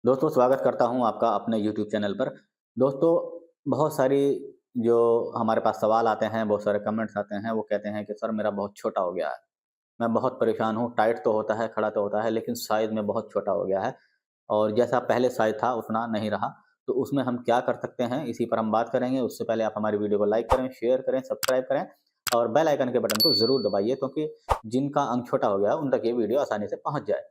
दोस्तों स्वागत करता हूं आपका अपने YouTube चैनल पर। दोस्तों बहुत सारी जो हमारे पास सवाल आते हैं, बहुत सारे कमेंट्स आते हैं, वो कहते हैं कि सर मेरा बहुत छोटा हो गया है, मैं बहुत परेशान हूँ, टाइट तो होता है, खड़ा तो होता है, लेकिन साइज़ में बहुत छोटा हो गया है और जैसा पहले साइज़ था उतना नहीं रहा। तो उसमें हम क्या कर सकते हैं, इसी पर हम बात करेंगे। उससे पहले आप हमारी वीडियो को लाइक करें, शेयर करें, सब्सक्राइब करें और बेल आइकन के बटन को ज़रूर दबाइए, क्योंकि जिनका अंग छोटा हो गया है उन तक ये वीडियो आसानी से पहुँच जाए।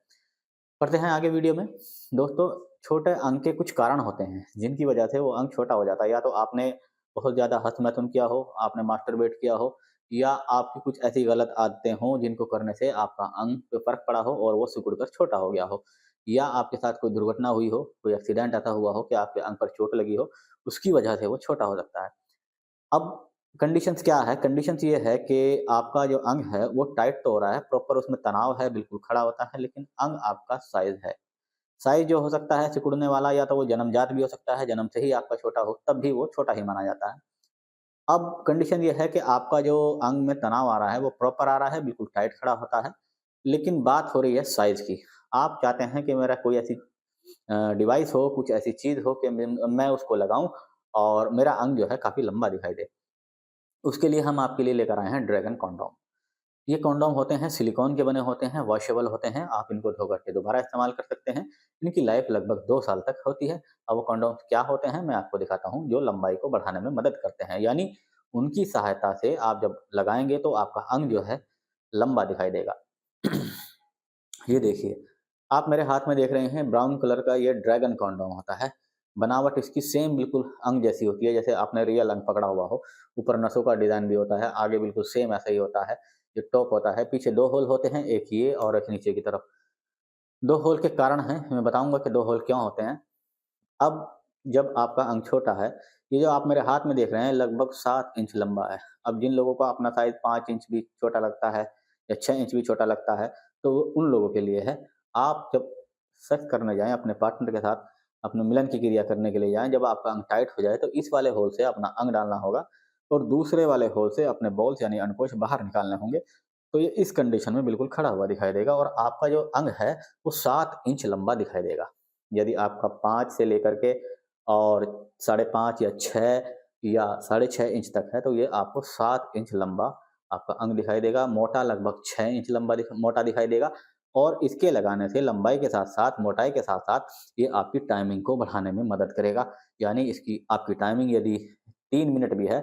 बढ़ते हैं आगे वीडियो में। दोस्तों छोटे अंग के कुछ कारण होते हैं जिनकी वजह से वो अंग छोटा हो जाता है। या तो आपने बहुत ज़्यादा हस्तमैथुन किया हो, आपने मास्टरबेट किया हो, या आपकी कुछ ऐसी गलत आदतें हों जिनको करने से आपका अंग पे फ़र्क पड़ा हो और वो सिकुड़ कर छोटा हो गया हो, या आपके साथ कोई दुर्घटना हुई हो, कोई एक्सीडेंट ऐसा हुआ हो कि आपके अंग पर चोट लगी हो, उसकी वजह से वो छोटा हो सकता है। अब कंडीशंस क्या है? कंडीशंस ये है कि आपका जो अंग है वो टाइट तो हो रहा है, प्रॉपर उसमें तनाव है, बिल्कुल खड़ा होता है, लेकिन अंग आपका साइज़ है। साइज़ जो हो सकता है सिकुड़ने वाला, या तो वो जन्मजात भी हो सकता है, जन्म से ही आपका छोटा हो, तब भी वो छोटा ही माना जाता है। अब कंडीशन ये है कि आपका जो अंग में तनाव आ रहा है वो प्रॉपर आ रहा है, बिल्कुल टाइट खड़ा होता है, लेकिन बात हो रही है साइज़ की। आप चाहते हैं कि मेरा कोई ऐसी डिवाइस हो, कुछ ऐसी चीज़ हो कि मैं उसको लगाऊँ और मेरा अंग जो है काफ़ी लंबा दिखाई दे। उसके लिए हम आपके लिए लेकर आए हैं ड्रैगन कॉन्डोम। ये कॉन्डोम होते हैं, सिलिकॉन के बने होते हैं, वॉशेबल होते हैं, आप इनको धो कर के दोबारा इस्तेमाल कर सकते हैं। इनकी लाइफ लगभग 2 साल तक होती है। अब वो कॉन्डोम क्या होते हैं मैं आपको दिखाता हूँ, जो लंबाई को बढ़ाने में मदद करते हैं। यानी उनकी सहायता से आप जब लगाएँगे तो आपका अंग जो है लंबा दिखाई देगा। ये देखिए, आप मेरे हाथ में देख रहे हैं ब्राउन कलर का ये ड्रैगन कॉन्डोम होता है। बनावट इसकी सेम बिल्कुल अंग जैसी होती है, जैसे आपने रियल अंग पकड़ा हुआ हो। ऊपर नसों का डिज़ाइन भी होता है, आगे बिल्कुल सेम ऐसा ही होता है। ये टॉप होता है, पीछे 2 होल होते हैं, एक ये और एक नीचे की तरफ। 2 होल के कारण हैं, मैं बताऊँगा कि 2 होल क्यों होते हैं। अब जब आपका अंग छोटा है, ये जो आप मेरे हाथ में देख रहे हैं लगभग 7 इंच लंबा है। अब जिन लोगों को अपना साइज़ 5 इंच भी छोटा लगता है या 6 इंच भी छोटा लगता है, तो वो उन लोगों के लिए है। आप जब सेक्स करने जाएँ अपने पार्टनर के साथ, अपने मिलन की क्रिया करने के लिए जाएँ, जब आपका अंग टाइट हो जाए तो इस वाले होल से अपना अंग डालना होगा और दूसरे वाले होल से अपने बॉल्स यानी अंडकोश बाहर निकालने होंगे। तो ये इस कंडीशन में बिल्कुल खड़ा हुआ दिखाई देगा और आपका जो अंग है वो 7 इंच लंबा दिखाई देगा। यदि आपका 5 से लेकर के और साढ़े 5 या 6 या साढ़े 6 इंच तक है, तो ये आपको 7 इंच लंबा आपका अंग दिखाई देगा। मोटा लगभग 6 इंच लंबा मोटा दिखाई देगा और इसके लगाने से लंबाई के साथ-साथ, मोटाई के साथ-साथ ये आपकी टाइमिंग को बढ़ाने में मदद करेगा। यानी इसकी आपकी टाइमिंग यदि 3 मिनट भी है,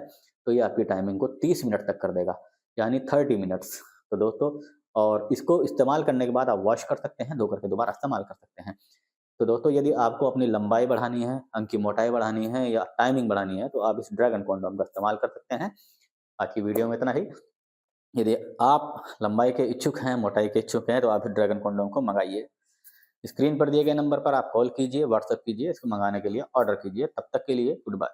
तो ये आपकी टाइमिंग को 30 मिनट तक कर देगा, यानी 30 मिनट्स। तो दोस्तों, और इसको इस्तेमाल करने के बाद आप वॉश कर सकते हैं, धो करके दोबारा इस्तेमाल कर सकते हैं। तो दोस्तों, यदि आपको अपनी लंबाई बढ़ानी है, अंग की मोटाई बढ़ानी है या टाइमिंग बढ़ानी है, तो आप इस ड्रैगन कॉन्डोम का इस्तेमाल कर सकते हैं। आज की वीडियो में इतना ही। यदि आप लंबाई के इच्छुक हैं, मोटाई के इच्छुक हैं, तो आप इस ड्रैगन कॉन्डोम को मँगाइए। स्क्रीन पर दिए गए नंबर पर आप कॉल कीजिए, व्हाट्सएप कीजिए, इसको मँगाने के लिए ऑर्डर कीजिए। तब तक के लिए गुड बाय।